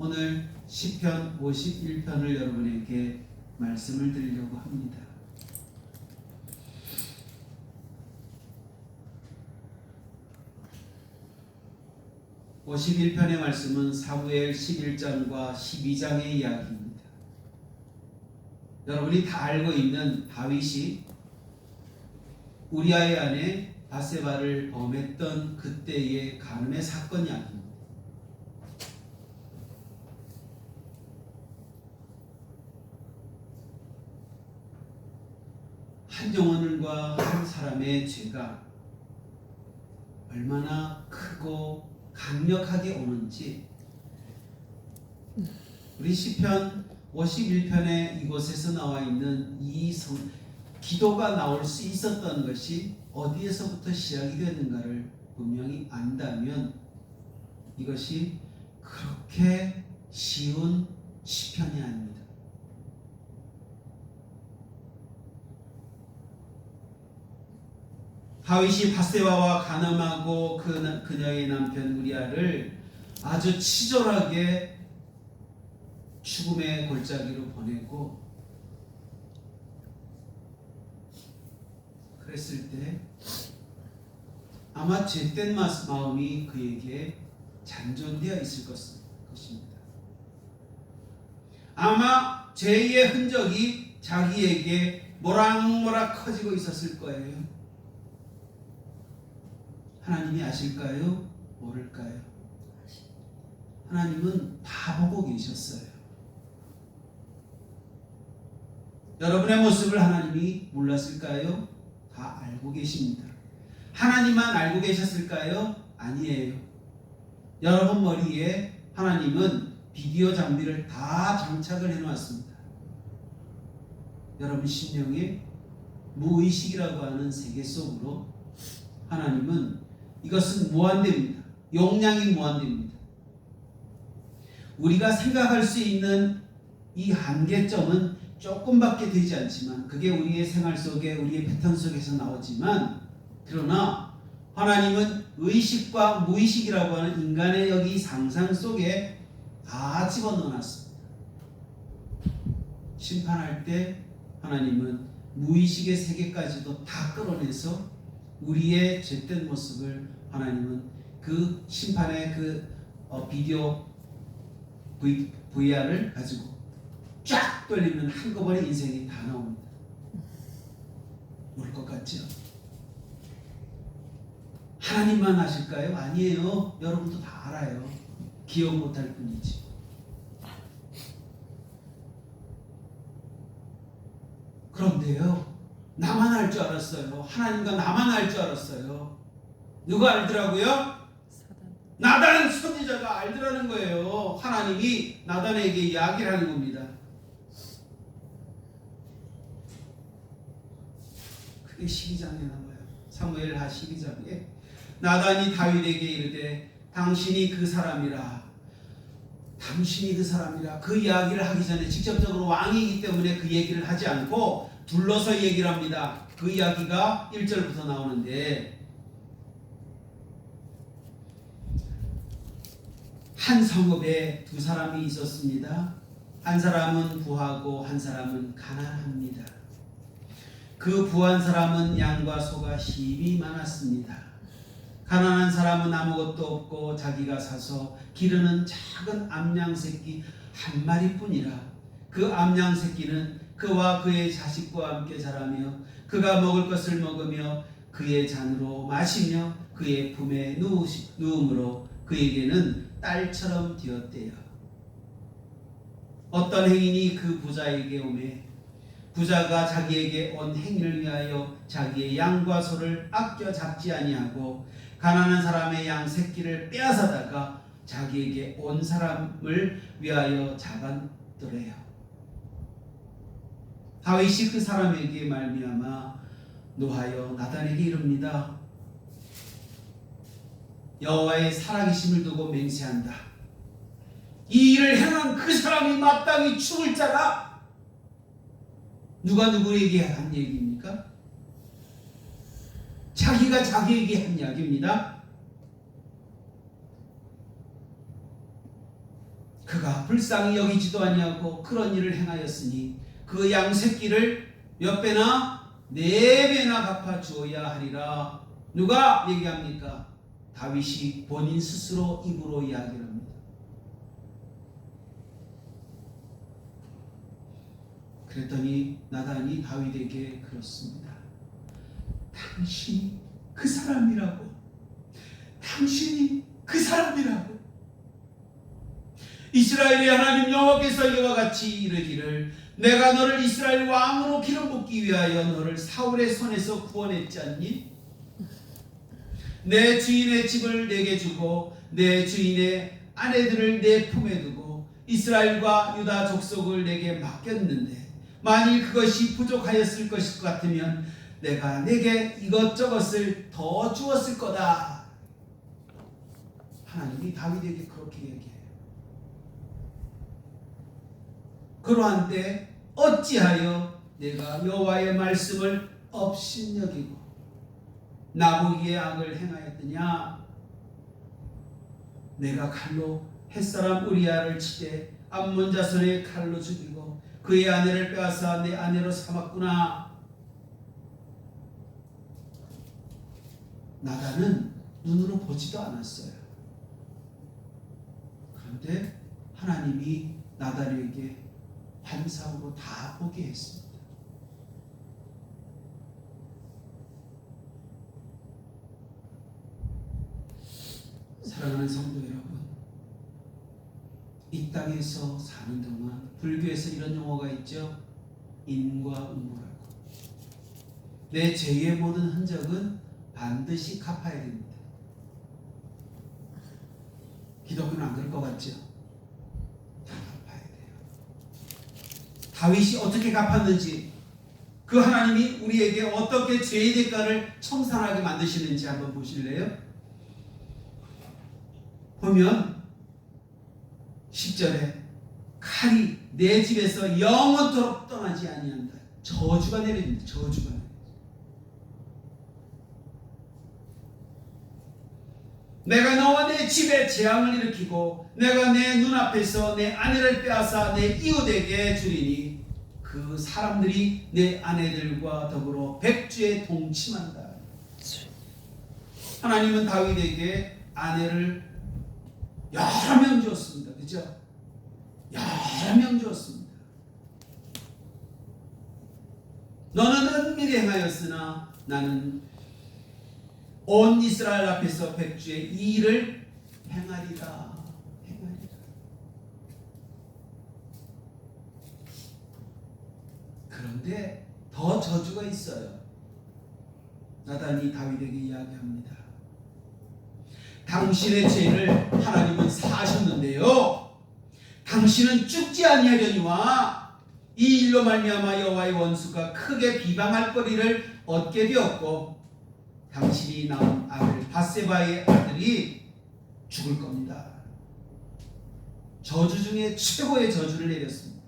오늘 시편 51편을 여러분에게 말씀을 드리려고 합니다. (51편의) 말씀은 사무엘 11장과 12장의 이야기입니다. 여러분이 다 알고 있는 다윗이 우리아의 아내 바세바를 범했던 그때의 간음의 사건 이야기입니다. 한 영혼과 한 사람의 죄가 얼마나 크고 강력하게 오는지 우리 시편 51편에 이곳에서 나와 있는 이 기도가 나올 수 있었던 것이 어디에서부터 시작이 되는가를 분명히 안다면 이것이 그렇게 쉬운 시편이 아닙니다. 다윗이 바세바와 간음하고 그녀의 남편 우리아를 아주 치졸하게 죽음의 골짜기로 보내고 그랬을 때 아마 죄된 마음이 그에게 잔존되어 있을 것입니다. 아마 죄의 흔적이 자기에게 모락모락 커지고 있었을 거예요. 하나님이 아실까요? 모를까요? 하나님은 다 보고 계셨어요. 여러분의 모습을 하나님이 몰랐을까요? 다 알고 계십니다. 하나님만 알고 계셨을까요? 아니에요. 여러분 머리에 하나님은 비디오 장비를 다 장착을 해놓았습니다. 여러분 심령에 무의식이라고 하는 세계 속으로 하나님은 이것은 무한대입니다. 용량이 무한대입니다. 우리가 생각할 수 있는 이 한계점은 조금밖에 되지 않지만 그게 우리의 생활 속에 우리의 패턴 속에서 나오지만 그러나 하나님은 의식과 무의식이라고 하는 인간의 여기 상상 속에 다 집어넣어놨습니다. 심판할 때 하나님은 무의식의 세계까지도 다 끌어내서 우리의 죄된 모습을 하나님은 그 심판의 비디오 VR을 가지고 쫙 돌리면 한꺼번에 인생이 다 나옵니다. 모를 것 같죠? 하나님만 아실까요? 아니에요. 여러분도 다 알아요. 기억 못할 뿐이지. 그런데요, 나만 알 줄 알았어요. 하나님과 나만 알 줄 알았어요. 누가 알더라고요? 나단 선지자가 알더라는 거예요. 하나님이 나단에게 이야기를 하는 겁니다. 그게 12장에 나와요. 사무엘하 12장에 나단이 다윗에게 이르되 당신이 그 사람이라. 당신이 그 사람이라. 그 이야기를 하기 전에 직접적으로 왕이기 때문에 그 얘기를 하지 않고 둘러서 얘기를 합니다. 그 이야기가 1절부터 나오는데 한 성읍에 두 사람이 있었습니다. 한 사람은 부하고 한 사람은 가난합니다. 그 부한 사람은 양과 소가 힘이 많았습니다. 가난한 사람은 아무것도 없고 자기가 사서 기르는 작은 암양 새끼 한 마리뿐이라. 그 암양 새끼는 그와 그의 자식과 함께 자라며 그가 먹을 것을 먹으며 그의 잔으로 마시며 그의 품에 누움으로 그에게는 딸처럼 되었대요. 어떤 행인이 그 부자에게 오매 부자가 자기에게 온 행인을 위하여 자기의 양과 소를 아껴 잡지 아니하고 가난한 사람의 양 새끼를 빼앗아다가 자기에게 온 사람을 위하여 잡았더래요. 다윗이 그 사람에게 말미암아 노하여 나단에게 이릅니다. 여호와의 살아계심을 두고 맹세한다. 이 일을 행한 그 사람이 마땅히 죽을 자라. 누가 누구에게 한 얘기입니까? 자기가 자기에게 한 이야기입니다. 그가 불쌍히 여기지도 아니하고 그런 일을 행하였으니 그 양새끼를 몇 배나? 4배나 갚아 주어야 하리라. 누가 얘기합니까? 다윗이 본인 스스로 입으로 이야기를 합니다. 그랬더니 나단이 다윗에게 그렇습니다. 당신이 그 사람이라고. 당신이 그 사람이라고. 이스라엘의 하나님 여호와께서 이와 같이 이르기를 내가 너를 이스라엘 왕으로 기름 붓기 위하여 너를 사울의 손에서 구원했지 않니? 내 주인의 집을 내게 주고 내 주인의 아내들을 내 품에 두고 이스라엘과 유다 족속을 내게 맡겼는데 만일 그것이 부족하였을 것일 것 같으면 내가 내게 이것저것을 더 주었을 거다. 하나님이 다윗에게 그렇게 얘기해요. 그러한 때 어찌하여 내가 여호와의 말씀을 업신여기고 나보기의 악을 행하였느냐? 내가 칼로 햇사람 우리아를 치되 암몬 자손의 칼로 죽이고 그의 아내를 빼앗아 내 아내로 삼았구나. 나단은 눈으로 보지도 않았어요. 그런데 하나님이 나단에게 환상으로 다 보게 했습니다. 사랑하는 성도 여러분, 이 땅에서 사는 동안 불교에서 이런 용어가 있죠. 인과응보라고. 내 죄의 모든 흔적은 반드시 갚아야 됩니다. 기독교는 안 그럴 것 같죠? 다 갚아야 돼요. 다윗이 어떻게 갚았는지, 그 하나님이 우리에게 어떻게 죄의 대가를 청산하게 만드시는지 한번 보실래요? 보면 10절에 칼이 내 집에서 영원토록 떠나지 아니한다. 저주가 내립니다. 저주가 내립니다. 내가 너와 내 집에 재앙을 일으키고 내가 내 눈앞에서 내 아내를 빼앗아 내 이웃에게 주리니 그 사람들이 내 아내들과 더불어 백주에 동침한다. 하나님은 다윗에게 아내를 여러 명 주었습니다. 그죠? 여러 명 주었습니다. 너는 은밀히 행하였으나 나는 온 이스라엘 앞에서 백주의 이 일을 행하리라. 그런데 더 저주가 있어요. 나단이 다윗에게 이야기합니다. 당신의 죄를 하나님은 사하셨는데요, 당신은 죽지 아니하려니와 이 일로 말미암아 여호와의 원수가 크게 비방할 거리를 얻게 되었고 당신이 낳은 아들 밧세바의 아들이 죽을 겁니다. 저주 중에 최고의 저주를 내렸습니다.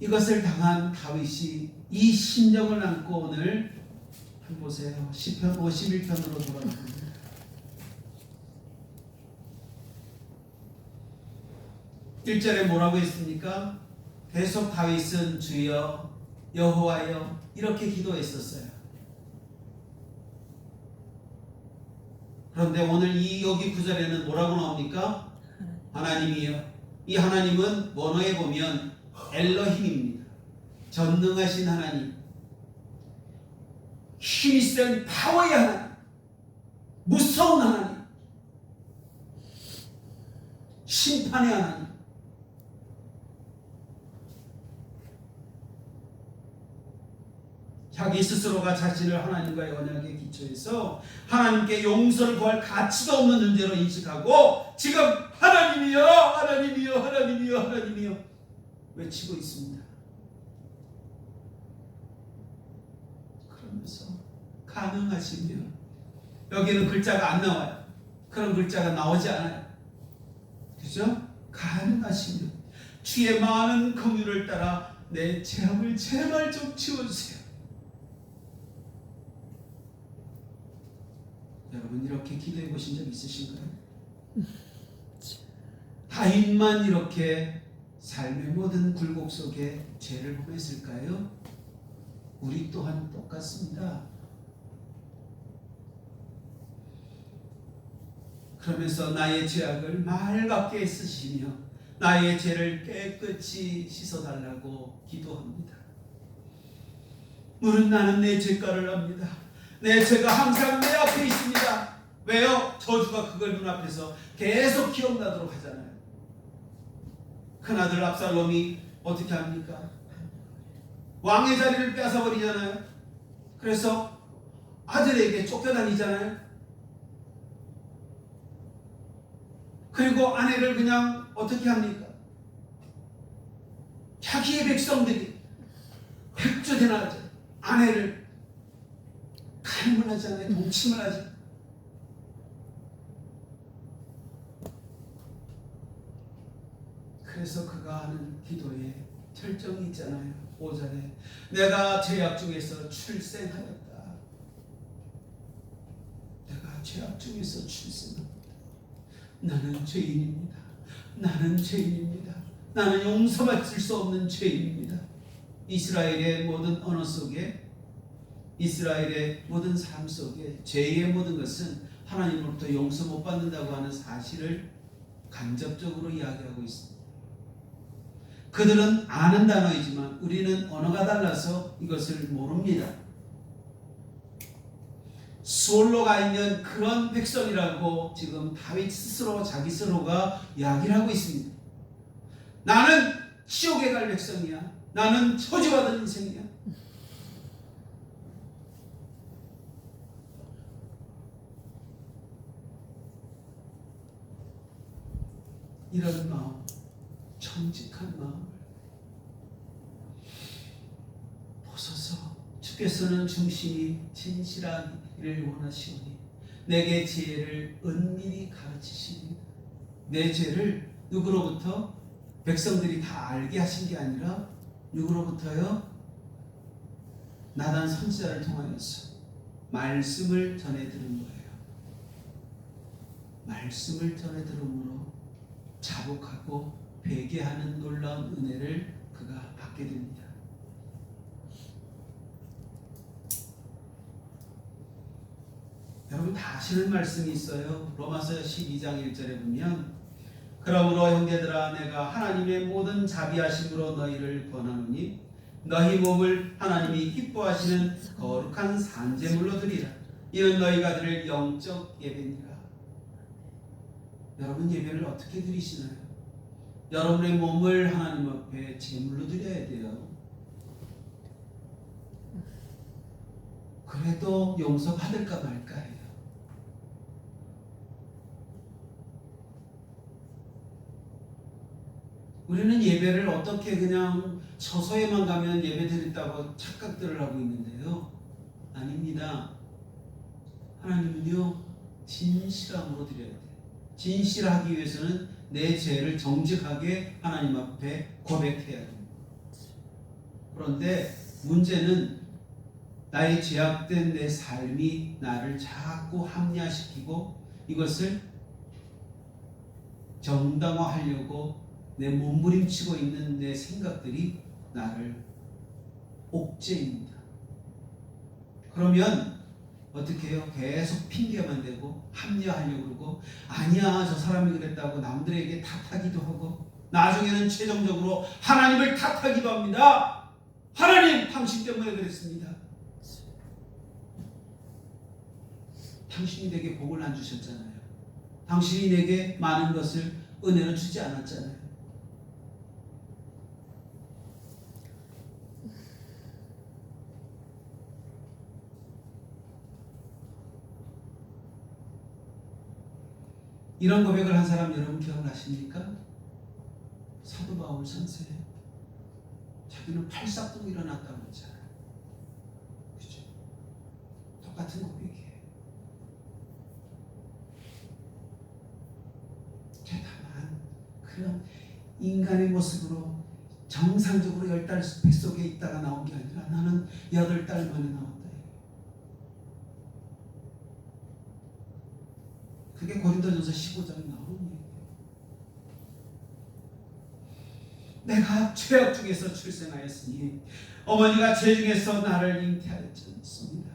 이것을 당한 다윗이 이 심정을 안고 오늘 한번 보세요. 시편 51편으로 돌아갑니다. 1절에 뭐라고 했습니까? 계속 다윗은 주여 여호와여 이렇게 기도했었어요. 그런데 오늘 여기 9절에는 뭐라고 나옵니까? 하나님이요. 이 하나님은 원어에 보면 엘로힘입니다. 전능하신 하나님, 힘이 센 파워의 하나님, 무서운 하나님, 심판의 하나님. 자기 스스로가 자신을 하나님과의 언약에 기초해서 하나님께 용서를 구할 가치도 없는 존재로 인식하고 지금 하나님이여 하나님이여 하나님이여 하나님이여 외치고 있습니다. 그러면서 가능하시면, 여기는 글자가 안 나와요. 그런 글자가 나오지 않아요. 그죠? 가능하시면 주의 많은 긍휼을 따라 내 죄악을 제발 좀 지워주세요. 여러분 이렇게 기도해 보신 적 있으신가요? 다윗만 이렇게 삶의 모든 굴곡 속에 죄를 범했을까요? 우리 또한 똑같습니다. 그러면서 나의 죄악을 맑게 쓰시며 나의 죄를 깨끗이 씻어달라고 기도합니다. 물은 나는 내 죄가를 압니다. 내 죄가 항상 내 앞에 있습니다. 왜요? 저주가 그걸 눈앞에서 계속 기억나도록 하잖아요. 큰아들 압살롬이 어떻게 합니까? 왕의 자리를 뺏어버리잖아요. 그래서 아들에게 쫓겨다니잖아요. 그리고 아내를 그냥 어떻게 합니까? 자기의 백성들이 백조되나 아내를 가늠을 하잖아요. 동침을 하죠. 그래서 그가 하는 기도에 절정이 있잖아요. 5절에 내가 죄악 중에서 출생하였다. 내가 죄악 중에서 출생합니다. 나는 죄인입니다. 나는 죄인입니다. 나는 용서받을 수 없는 죄인입니다. 이스라엘의 모든 언어 속에, 이스라엘의 모든 삶 속에 죄의 모든 것은 하나님으로부터 용서 못 받는다고 하는 사실을 간접적으로 이야기하고 있습니다. 그들은 아는 단어이지만 우리는 언어가 달라서 이것을 모릅니다. 수올로가 있는 그런 백성이라고 지금 다윗 스스로 자기 스스로가 이야기를 하고 있습니다. 나는 지옥에 갈 백성이야. 나는 저주받은 인생이야. 이런 마음, 정직한 마음을 벗어서 주께서는 중심이 진실하기를 원하시오니 내게 지혜를 은밀히 가르치시니 내 죄를 누구로부터? 백성들이 다 알게 하신 게 아니라 누구로부터요? 나단 선지자를 통하여서 말씀을 전해 들은 거예요. 말씀을 전해 들음으로 자복하고 회개하는 놀라운 은혜를 그가 받게 됩니다. 여러분 다 아시는 말씀이 있어요. 로마서 12장 1절에 보면 그러므로 형제들아 내가 하나님의 모든 자비하심으로 너희를 권하노니 너희 몸을 하나님이 기뻐하시는 거룩한 산제물로 드리라. 이는 너희가 드릴 영적 예배니라. 여러분 예배를 어떻게 드리시나요? 여러분의 몸을 하나님 앞에 제물로 드려야 돼요. 그래도 용서받을까 말까 해요. 우리는 예배를 어떻게 그냥 처소에만 가면 예배 드린다고 착각들을 하고 있는데요. 아닙니다. 하나님은요 진실함으로 드려야 돼요. 진실하기 위해서는 내 죄를 정직하게 하나님 앞에 고백해야 됩니다. 그런데 문제는 나의 죄악된 내 삶이 나를 자꾸 합리화시키고 이것을 정당화하려고 내 몸부림치고 있는 내 생각들이 나를 옥죄입니다. 그러면 어떻게 해요? 계속 핑계만 대고 합리화하려고 그러고 아니야 저 사람이 그랬다고 남들에게 탓하기도 하고 나중에는 최종적으로 하나님을 탓하기도 합니다. 하나님 당신 때문에 그랬습니다. 당신이 내게 복을 안 주셨잖아요. 당신이 내게 많은 것을 은혜로 주지 않았잖아요. 이런 고백을 한 사람 여러분 기억나십니까? 사도 바울 선생. 자기는 팔싹동 일어났다고 했잖아요. 그죠? 똑같은 고백이에요. 다만 그런 인간의 모습으로 정상적으로 10달 뱃속에 있다가 나온 게 아니라 나는 8달 만에 나왔다. 그게 고린도전서 15장에 나오는 얘기예요. 내가 죄악 중에서 출생하였으니 어머니가 죄 중에서 나를 잉태하였습니다.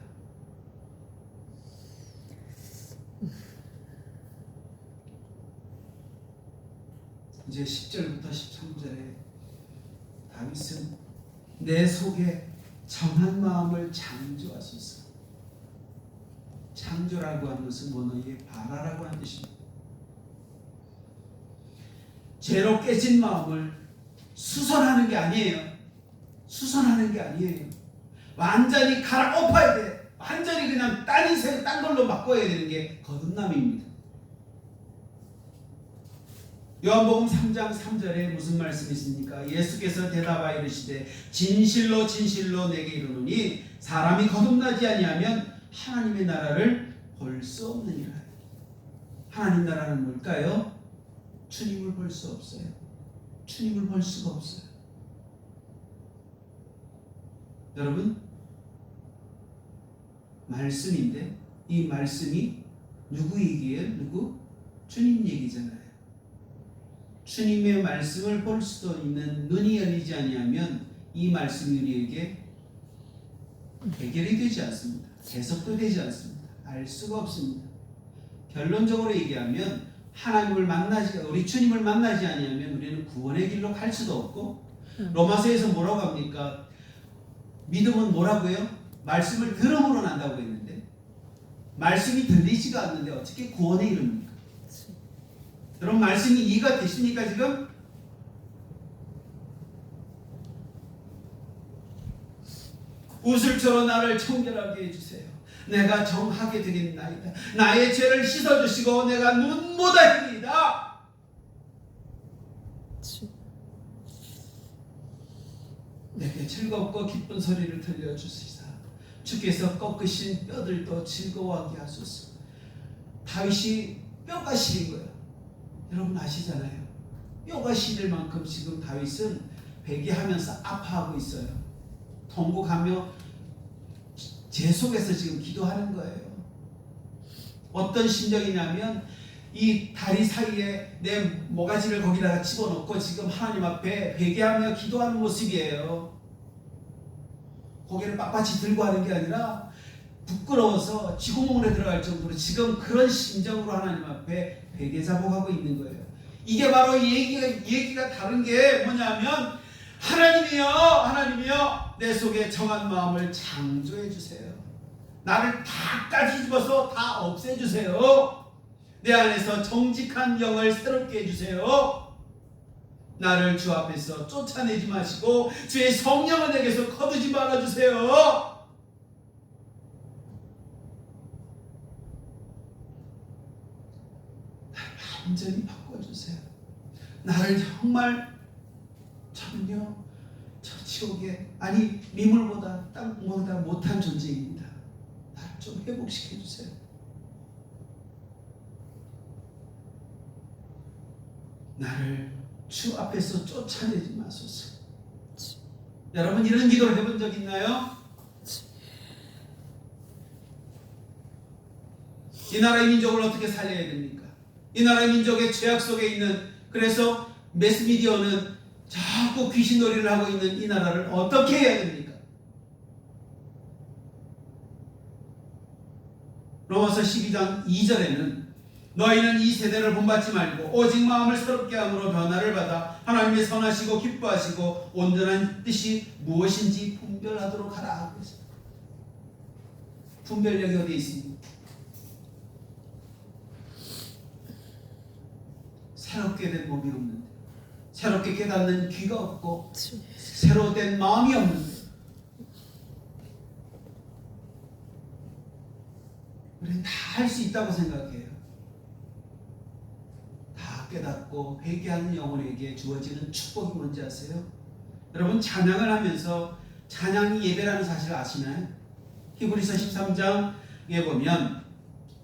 이제 10절부터 13절에 다윗은 내 속에 정한 마음을 창조하소서. 창조라고 하는 것은 원어의 발하라고 하는 뜻입니다. 죄로 깨진 마음을 수선하는 게 아니에요. 수선하는 게 아니에요. 완전히 갈아엎어야 돼. 완전히 그냥 딴 인생 딴 걸로 바꿔야 되는 게 거듭남입니다. 요한복음 3장 3절에 무슨 말씀이 있습니까? 예수께서 대답하여 이르시되 진실로 진실로 내게 이르노니 사람이 거듭나지 아니하면 하나님의 나라를 볼 수 없느니라. 하나님 나라는 뭘까요? 주님을 볼 수 없어요. 주님을 볼 수가 없어요. 여러분, 말씀인데 이 말씀이 누구 얘기예요? 누구? 주님 얘기잖아요. 주님의 말씀을 볼 수도 있는 눈이 열리지 아니하면 이 말씀이 우리에게 해결이 되지 않습니다. 해석도 되지 않습니다. 알 수가 없습니다. 결론적으로 얘기하면 하나님을 만나지, 우리 주님을 만나지 아니하면 우리는 구원의 길로 갈 수도 없고, 로마서에서 뭐라고 합니까? 믿음은 뭐라고요? 말씀을 들음으로 난다고 했는데 말씀이 들리지가 않는데 어떻게 구원에 이릅니까? 여러분, 말씀이 이해가 되십니까 지금? 우슬초로 나를 청결하게 해주세요. 내가 정하게 되겠나이다. 나의 죄를 씻어주시고 내가 눈보다 희리이다. 내게 즐겁고 기쁜 소리를 들려주시사 주께서 꺾으신 뼈들도 즐거워하게 하소서. 다윗이 뼈가 시린 거예요. 여러분 아시잖아요. 뼈가 시릴 만큼 지금 다윗은 회개하면서 아파하고 있어요. 통곡하며 제 속에서 지금 기도하는 거예요. 어떤 심정이냐면 이 다리 사이에 내 모가지를 거기다가 집어넣고 지금 하나님 앞에 회개하며 기도하는 모습이에요. 고개를 빳빳이 들고 하는 게 아니라 부끄러워서 쥐구멍에 들어갈 정도로 지금 그런 심정으로 하나님 앞에 회개 자복하고 있는 거예요. 이게 바로 얘기가 다른 게 뭐냐면 하나님이여 내 속에 정한 마음을 창조해 주세요. 나를 다 까집어서 다 없애주세요. 내 안에서 정직한 영을 새롭게 해주세요. 나를 주 앞에서 쫓아내지 마시고 주의 성령을 내게서 거두지 말아주세요. 나를 완전히 바꿔주세요. 나를 정말 전혀 저 지옥에, 아니 미물보다 땅보다 못한 존재입니다. 나를 좀 회복시켜주세요. 나를 주 앞에서 쫓아내지 마소서. 여러분 이런 기도를 해본 적 있나요? 이 나라의 민족을 어떻게 살려야 됩니까? 이 나라의 민족의 죄악 속에 있는, 그래서 매스미디어는 자꾸 귀신놀이를 하고 있는 이 나라를 어떻게 해야 됩니까? 로마서 12장 2절에는 너희는 이 세대를 본받지 말고 오직 마음을 새롭게 함으로 변화를 받아 하나님의 선하시고 기뻐하시고 온전한 뜻이 무엇인지 분별하도록 하라. 분별력이 어디에 있습니까? 새롭게 된 몸이 없는데, 새롭게 깨닫는 귀가 없고, 새로 된 마음이 없는데, 우리는 다 할 수 있다고 생각해요. 다 깨닫고 회개하는 영혼에게 주어지는 축복이 뭔지 아세요? 여러분 찬양을 하면서, 찬양이 예배라는 사실을 아시나요? 히브리서 13장에 보면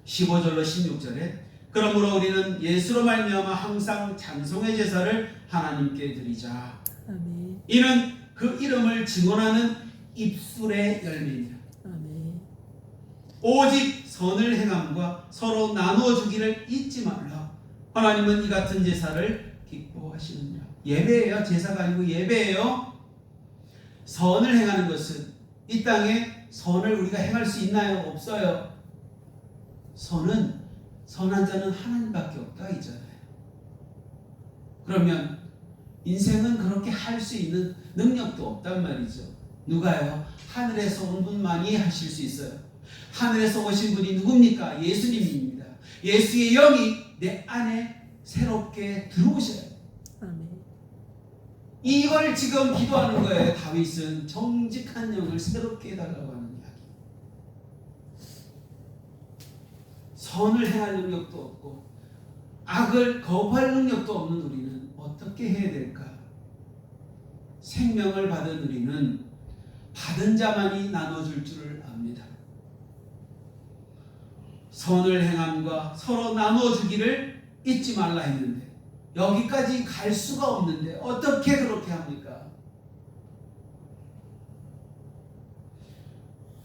15절로 16절에 그러므로 우리는 예수로 말미암아 항상 찬송의 제사를 하나님께 드리자. 아멘. 이는 그 이름을 증언하는 입술의 열매입니다. 아멘. 오직 선을 행함과 서로 나누어 주기를 잊지 말라. 하나님은 이 같은 제사를 기뻐하시느니라. 예배예요. 제사가 아니고 예배예요. 선을 행하는 것은 이 땅에 선을 우리가 행할 수 있나요? 없어요. 선은 선한 자는 하나님밖에 없다 있잖아요. 그러면 인생은 그렇게 할 수 있는 능력도 없단 말이죠. 누가요? 하늘에서 온 분만이 하실 수 있어요. 하늘에서 오신 분이 누굽니까? 예수님입니다. 예수의 영이 내 안에 새롭게 들어오셔요. 아멘. 이걸 지금 기도하는 거예요. 다윗은 정직한 영을 새롭게 해달라고 하는 이야기. 선을 행할 능력도 없고 악을 거부할 능력도 없는 우리는 어떻게 해야 될까? 생명을 받은 우리는 받은 자만이 나눠줄 줄을 압니다. 선을 행함과 서로 나눠주기를 잊지 말라 했는데 여기까지 갈 수가 없는데 어떻게 그렇게 합니까?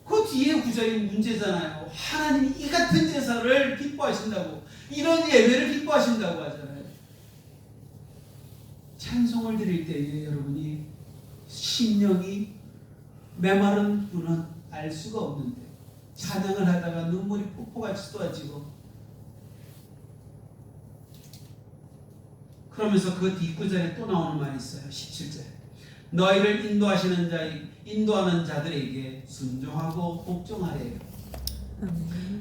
그 뒤에 구절이 문제잖아요. 하나님이 이 같은 제사를 기뻐하신다고, 이런 예배를 기뻐하신다고 하잖아요. 찬송을 드릴 때에 여러분이 심령이 메마른 분은 알 수가 없는데 찬양을 하다가 눈물이 폭포같이 쏟아지고, 그러면서 그 뒷구절에 또 나오는 말이 있어요. 17절. 너희를 인도하는 자들에게 순종하고 복종하래요.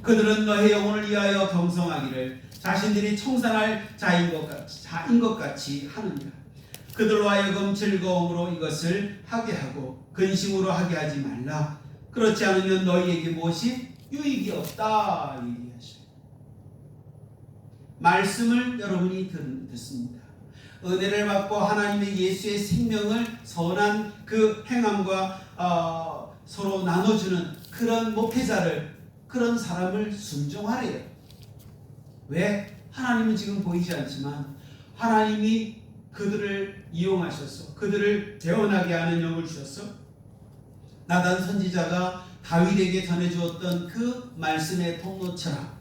그들은 너희 영혼을 위하여 경성하기를 자신들이 청산할 자인 것 같이 하느니라. 그들로 하여금 즐거움으로 이것을 하게 하고 근심으로 하게 하지 말라. 그렇지 않으면 너희에게 무엇이 유익이 없다 얘기하셔요. 말씀을 여러분이 듣습니다. 은혜를 받고 하나님의 예수의 생명을 선한 그 행함과 서로 나눠주는 그런 목회자를, 그런 사람을 순종하래요. 왜? 하나님은 지금 보이지 않지만 하나님이 그들을 이용하셔서 그들을 재혼하게 하는 영을 주셔서 나단 선지자가 다윗에게 전해주었던 그 말씀의 통로처럼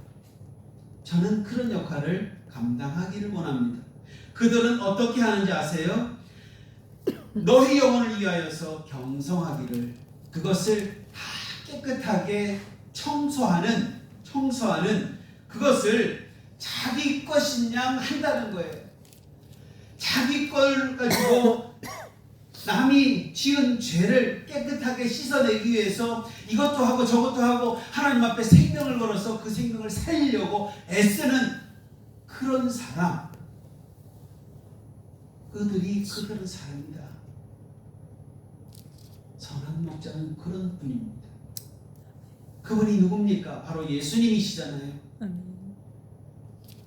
저는 그런 역할을 감당하기를 원합니다. 그들은 어떻게 하는지 아세요? 너희 영혼을 위하여서 경성하기를, 그것을 다 깨끗하게 청소하는 그것을 자기 것인 양 한다는 거예요. 자기 걸 가지고 남이 지은 죄를 깨끗하게 씻어내기 위해서 이것도 하고 저것도 하고 하나님 앞에 생명을 걸어서 그 생명을 살리려고 애쓰는 그런 사람, 그들은 사람이다. 선한 목자는 그런 분입니다. 그분이 누굽니까? 바로 예수님이시잖아요.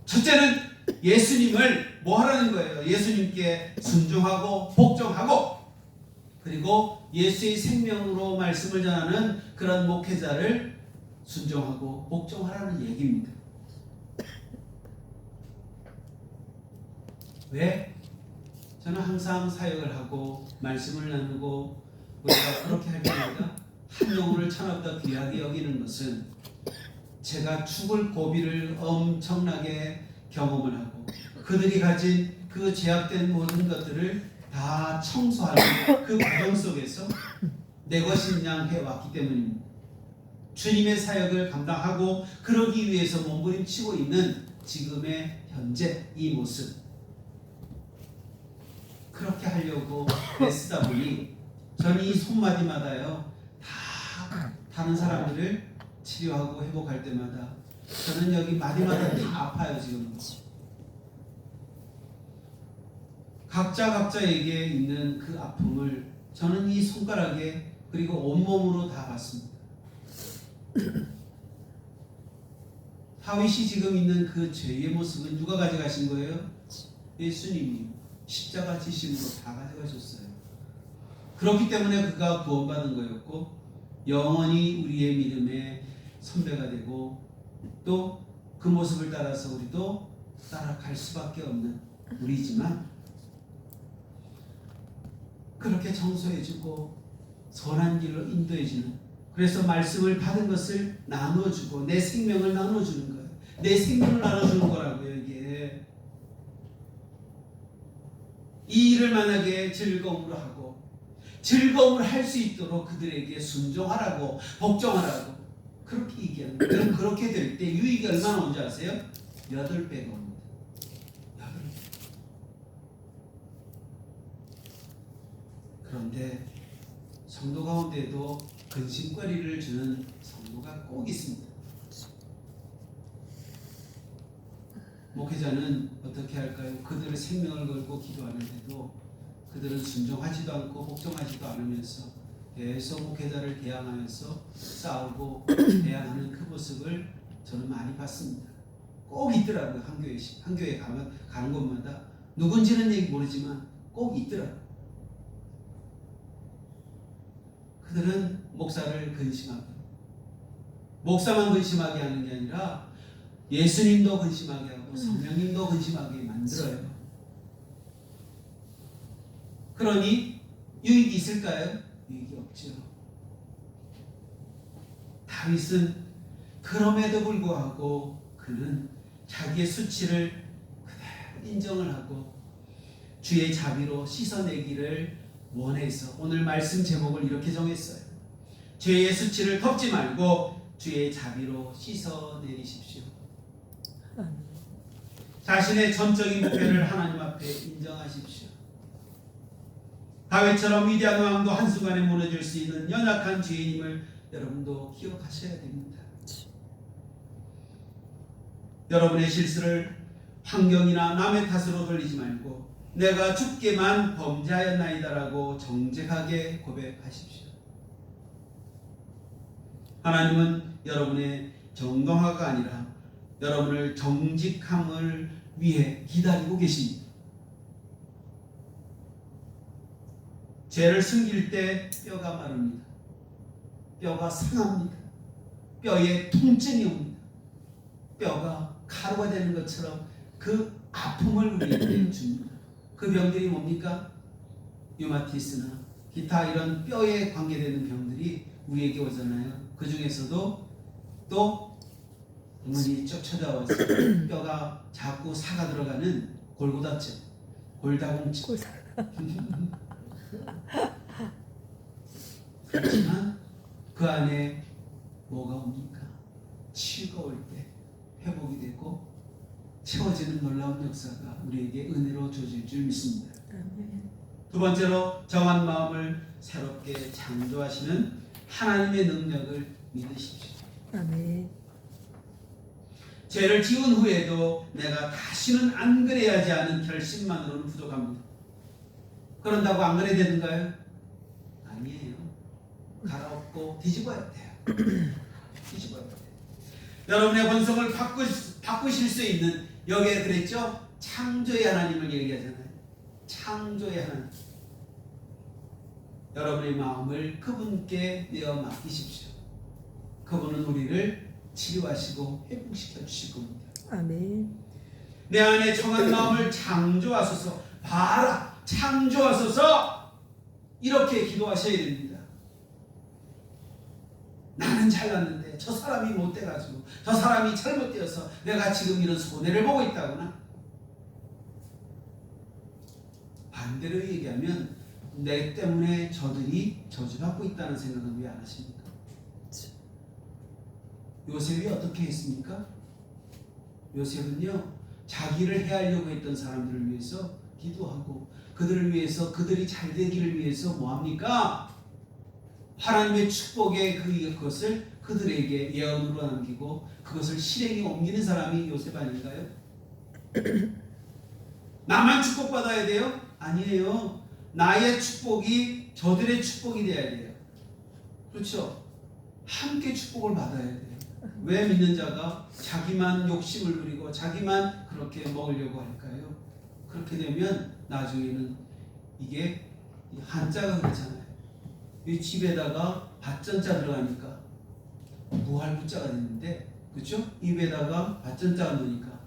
첫째는 예수님을 뭐 하라는 거예요? 예수님께 순종하고 복종하고, 그리고 예수의 생명으로 말씀을 전하는 그런 목회자를 순종하고 복종하라는 얘기입니다. 왜? 저는 항상 사역을 하고 말씀을 나누고 우리가 그렇게 할 때마다 한 영혼을 천하보다 귀하게 여기는 것은 제가 죽을 고비를 엄청나게 경험을 하고 그들이 가진 그 제약된 모든 것들을 다 청소하는 그 과정 속에서 내 것인 양 해왔기 때문입니다. 주님의 사역을 감당하고 그러기 위해서 몸부림치고 있는 지금의 현재 이 모습, 그렇게 하려고 애쓰다 보니 저는 이 손마디마다요 다 다른 사람들을 치료하고 회복할 때마다 저는 여기 마디마다 다 아파요. 지금 각자에게 있는 그 아픔을 저는 이 손가락에 그리고 온몸으로 다 봤습니다. 다윗이 지금 있는 그 죄의 모습은 누가 가져가신 거예요? 예수님이 십자가 지심으로 다 가져가셨어요. 그렇기 때문에 그가 구원받은 거였고 영원히 우리의 믿음의 선배가 되고 또 그 모습을 따라서 우리도 따라갈 수밖에 없는 우리지만, 그렇게 청소해주고 선한 길로 인도해주는 그래서 말씀을 받은 것을 나눠주고 내 생명을 나눠주는 거예요. 내 생명을 나눠주는 거라고요. 이게 이 일을 만약에 즐거움으로 하고 즐거움을 할 수 있도록 그들에게 순종하라고 복종하라고 그렇게 얘기하는 거예요. 그럼 그렇게 될 때 유익이 얼마나 온지 아세요? 8배가 옵니다. 8배. 그런데 성도 가운데도 근심거리를 주는 성도가 꼭 있습니다. 목회자는 어떻게 할까요? 그들의 생명을 걸고 기도하는데도 그들은 순종하지도 않고 복종하지도 않으면서 계속 목회자를 대항하면서 싸우고 대항하는 그 모습을 저는 많이 봤습니다. 꼭 있더라고요. 한 교회 가는 곳마다 누군지는 얘기 모르지만 꼭 있더라고요. 그들은 목사를 근심하게, 목사만 근심하게 하는 게 아니라 예수님도 근심하게 하고 성령님도 근심하게 만들어요. 그러니 유익이 있을까요? 유익이 없죠. 다윗은 그럼에도 불구하고 그는 자기의 수치를 그대로 인정을 하고 주의 자비로 씻어내기를 원해서 오늘 말씀 제목을 이렇게 정했어요. 죄의 수치를 덮지 말고 주의 자비로 씻어내리십시오. 자신의 전적인 목표를 하나님 앞에 인정하십시오. 다윗처럼 위대한 왕도 한순간에 무너질 수 있는 연약한 죄인임을 여러분도 기억하셔야 됩니다. 여러분의 실수를 환경이나 남의 탓으로 돌리지 말고 내가 주께만 범죄하였나이다라고 정직하게 고백하십시오. 하나님은 여러분의 정당화가 아니라 여러분을 정직함을 위해 기다리고 계십니다. 죄를 숨길 때 뼈가 마릅니다. 뼈가 상합니다. 뼈에 통증이 옵니다. 뼈가 가루가 되는 것처럼 그 아픔을 우리에게 줍니다. 그 병들이 뭡니까? 류마티스나 기타 이런 뼈에 관계되는 병들이 우리에게 오잖아요. 그 중에서도 또 어머니 쭉 쳐다와서 뼈가 자꾸 사가 들어가는 골고다증, 골다공증. 그렇지만 그 안에 뭐가 옵니까? 치유가 올 때 회복이 되고 채워지는 놀라운 역사가 우리에게 은혜로 주어질 줄 믿습니다. 두 번째로 정한 마음을 새롭게 창조하시는 하나님의 능력을 믿으십시오. 아멘. 죄를 지은 후에도 내가 다시는 안 그래야지 하는 결심만으로는 부족합니다. 그런다고 안 그래야 되는가요? 아니에요. 갈아엎고 뒤집어야 돼요. 뒤집어야 돼요. 여러분의 본성을 바꾸실 수 있는, 여기에 그랬죠? 창조의 하나님을 얘기하잖아요. 창조의 하나님. 여러분의 마음을 그분께 내어 맡기십시오. 그분은 우리를 치료하시고 회복시켜 주실 겁니다. 아멘. 내 안에 정한 마음을 창조하소서. 봐라, 창조하소서. 이렇게 기도하셔야 됩니다. 나는 잘났는데 저 사람이 못돼가지고, 저 사람이 잘못되어서 내가 지금 이런 손해를 보고 있다거나, 반대로 얘기하면 내 때문에 저들이 저주받고 있다는 생각은 왜 안 하십니까? 요셉이 어떻게 했습니까? 요셉은요, 자기를 해하려고 했던 사람들을 위해서 기도하고 그들을 위해서, 그들이 잘 되기를 위해서 뭐합니까? 하나님의 축복의 그것을 그들에게 예언으로 남기고 그것을 실행에 옮기는 사람이 요셉 아닌가요? 나만 축복받아야 돼요? 아니에요. 나의 축복이 저들의 축복이 돼야 돼요. 그렇죠? 함께 축복을 받아야 돼요. 왜 믿는 자가 자기만 욕심을 부리고 자기만 그렇게 먹으려고 할까요? 그렇게 되면 나중에는 이게 한자가 그렇잖아요. 이 집에다가 밭전자 들어가니까 부활부자가 됐는데, 그렇죠? 입에다가 밭전자가 넣으니까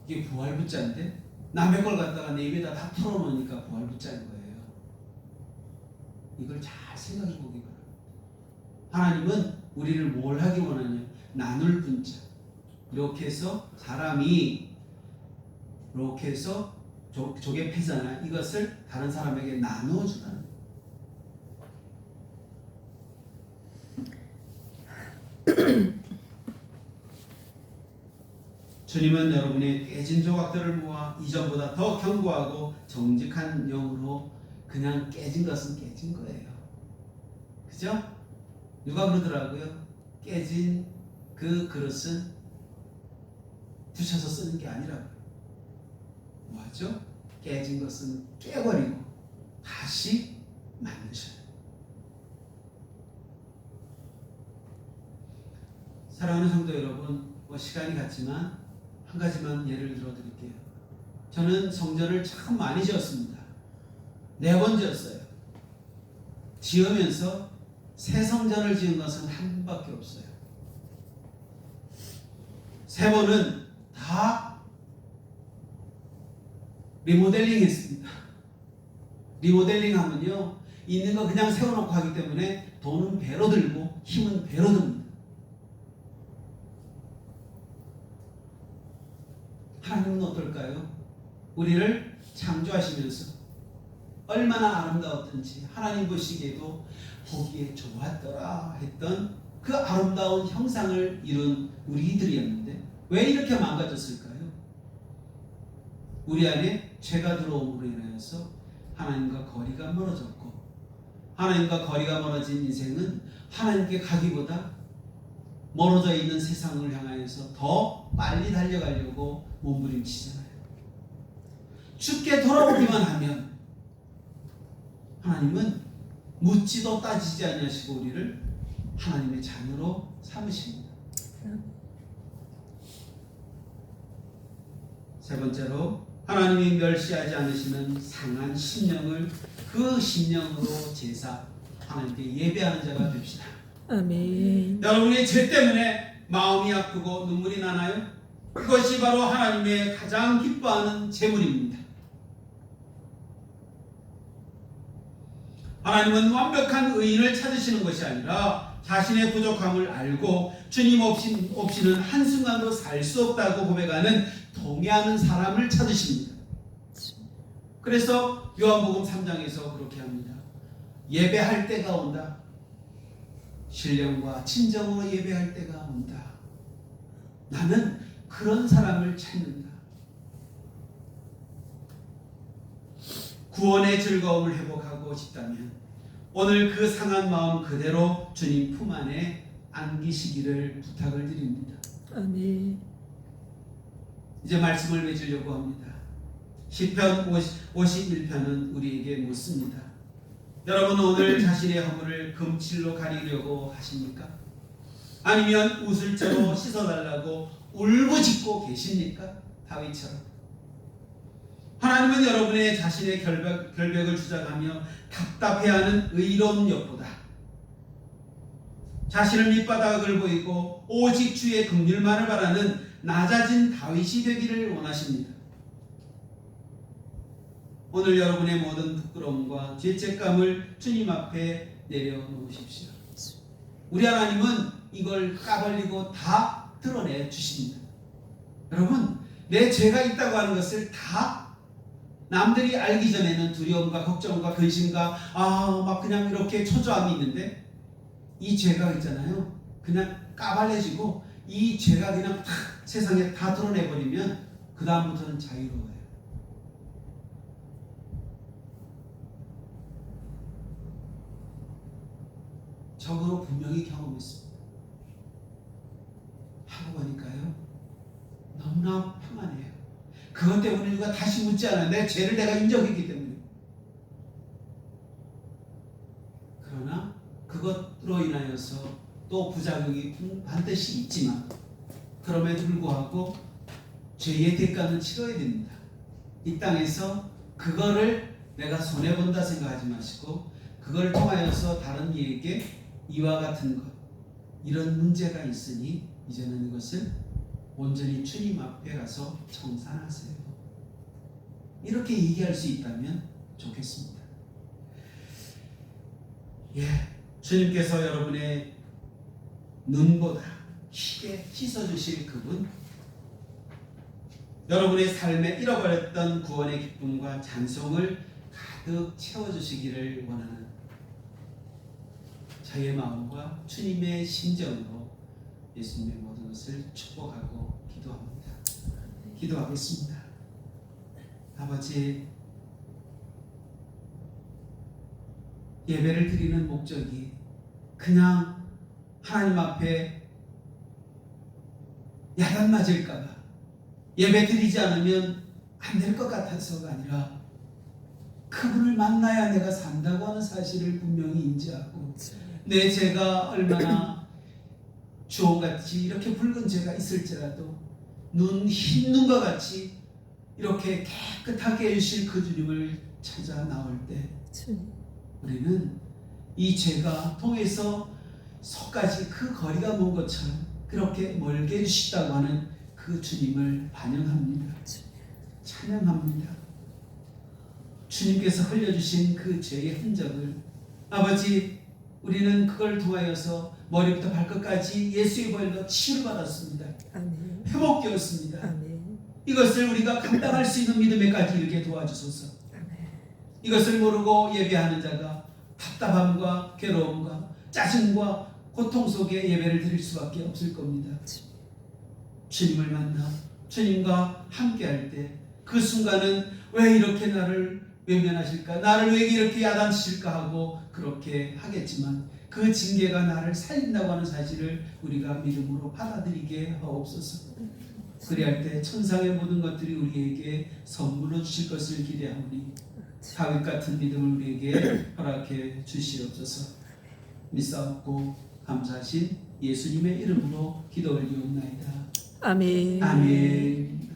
이게 부활부자인데, 남의 걸 갖다가 내 입에다 다 털어놓으니까 부활부자인 거예요. 이걸 잘 생각해 보기 바랍니다. 하나님은 우리를 뭘 하기 원하냐? 나눌 분자. 이렇게 해서 사람이 이렇게 해서 조개 패잖아. 이것을 다른 사람에게 나누어 주라는 거예요. 주님은 여러분의 깨진 조각들을 모아 이전보다 더 견고하고 정직한 영으로 그냥 깨진 것은 깨진 거예요. 그죠? 누가 그러더라고요. 깨진 그 그릇은 부셔서 쓰는 게 아니라고요. 뭐하죠? 깨진 것은 깨버리고 다시 만드셔요. 사랑하는 성도 여러분, 시간이 갔지만 한 가지만 예를 들어 드릴게요. 저는 성전을 참 많이 지었습니다. 4번 지었어요. 지으면서 새 성전을 지은 것은 한 번밖에 없어요. 3번은 다 리모델링 했습니다. 리모델링 하면요, 있는 거 그냥 세워놓고 하기 때문에 돈은 배로 들고 힘은 배로 듭니다. 하나님은 어떨까요? 우리를 창조하시면서 얼마나 아름다웠던지 하나님 보시기에도 보기에 좋았더라 했던 그 아름다운 형상을 이룬 우리들이었는데 왜 이렇게 망가졌을까요? 우리 안에 죄가 들어옴으로 인하여서 하나님과 거리가 멀어졌고, 하나님과 거리가 멀어진 인생은 하나님께 가기보다 멀어져 있는 세상을 향하여서 더 빨리 달려가려고 몸부림치잖아요. 죽게 돌아오기만 하면 하나님은 묻지도 따지지 아니하시고 우리를 하나님의 자녀로 삼으십니다. 세 번째로, 하나님이 멸시하지 않으시는 상한 심령을 그 심령으로 제사 하나님께 예배하는 자가 됩시다. 아멘. 여러분의 죄 때문에 마음이 아프고 눈물이 나나요? 그것이 바로 하나님의 가장 기뻐하는 제물입니다. 하나님은 완벽한 의인을 찾으시는 것이 아니라 자신의 부족함을 알고 주님 없이는 한순간도 살 수 없다고 고백하는 동의하는 사람을 찾으십니다. 그래서 요한복음 3장에서 그렇게 합니다. 예배할 때가 온다. 신령과 친정으로 예배할 때가 온다. 나는 그런 사람을 찾는다. 구원의 즐거움을 회복하고 싶다면 오늘 그 상한 마음 그대로 주님 품 안에 안기시기를 부탁을 드립니다. 아멘. 이제 말씀을 맺으려고 합니다. 시편 51편은 우리에게 묻습니다. 여러분 오늘 자신의 허물을 금칠로 가리려고 하십니까? 아니면 우슬초로 씻어달라고 울부짖고 계십니까? 다윗처럼. 하나님은 여러분의 자신의 결백을 주장하며 답답해하는 의로운 엿보다 자신을 밑바닥을 보이고 오직 주의 긍휼만을 바라는 낮아진 다윗이 되기를 원하십니다. 오늘 여러분의 모든 부끄러움과 죄책감을 주님 앞에 내려놓으십시오. 우리 하나님은 이걸 까발리고 다 드러내 주십니다. 여러분, 내 죄가 있다고 하는 것을 다 남들이 알기 전에는 두려움과 걱정과 근심과 막 그냥 이렇게 초조함이 있는데 이 죄가 있잖아요. 그냥 까발려지고 이 죄가 그냥 다 세상에 다 드러내버리면 그 다음부터는 자유로워요. 적으로 분명히 경험했습니다. 하고 보니까요, 너무나 평안해요. 그것 때문에 누가 다시 묻지 않아요. 내 죄를 내가 인정했기 때문에. 그러나 그것으로 인하여서 또 부작용이 반드시 있지만 그럼에도 불구하고 죄의 대가는 치러야 됩니다. 이 땅에서 그거를 내가 손해본다 생각하지 마시고 그걸 통하여서 다른 이에게 이와 같은 것, 이런 문제가 있으니 이제는 이것을 온전히 주님 앞에 가서 청산하세요. 이렇게 얘기할 수 있다면 좋겠습니다. 주님께서 여러분의 눈보다 희게 씻어주실 그분, 여러분의 삶에 잃어버렸던 구원의 기쁨과 찬송을 가득 채워주시기를 원하는 저의 마음과 주님의 심정으로 예수님의 모든 것을 축복하고 기도합니다. 기도하겠습니다. 아버지, 예배를 드리는 목적이 그냥 하나님 앞에 야단 맞을까봐, 예배 드리지 않으면 안 될 것 같아서가 아니라 그분을 만나야 내가 산다고 하는 사실을 분명히 인지하고, 내 죄가 얼마나 주홍같이 이렇게 붉은 죄가 있을지라도 흰 눈과 같이 이렇게 깨끗하게 해주실 그 주님을 찾아 나올 때, 우리는 이 죄가 통해서 속까지 그 거리가 먼 것처럼 그렇게 멀게 해주시다고 하는 그 주님을 반영합니다. 찬양합니다. 주님께서 흘려주신 그 죄의 흔적을, 아버지, 우리는 그걸 통하여서 머리부터 발끝까지 예수의 보혈로 치유를 받았습니다. 아멘. 회복되었습니다. 아멘. 이것을 우리가 감당할 수 있는 믿음에까지 이르게 도와주소서. 아멘. 이것을 모르고 예배하는 자가 답답함과 괴로움과 짜증과 고통 속에 예배를 드릴 수밖에 없을 겁니다. 주님을 만나 주님과 함께할 때 그 순간은 왜 이렇게 나를 외면하실까, 나를 왜 이렇게 야단치실까 하고 그렇게 하겠지만, 그 징계가 나를 살린다고 하는 사실을 우리가 믿음으로 받아들이게 하옵소서. 그리할 때 천상의 모든 것들이 우리에게 선물로 주실 것을 기대하오니 다윗 같은 믿음을 우리에게 허락해 주시옵소서. 믿사옵고 감사하신 예수님의 이름으로 기도 올리옵나이다. 아멘. 아멘.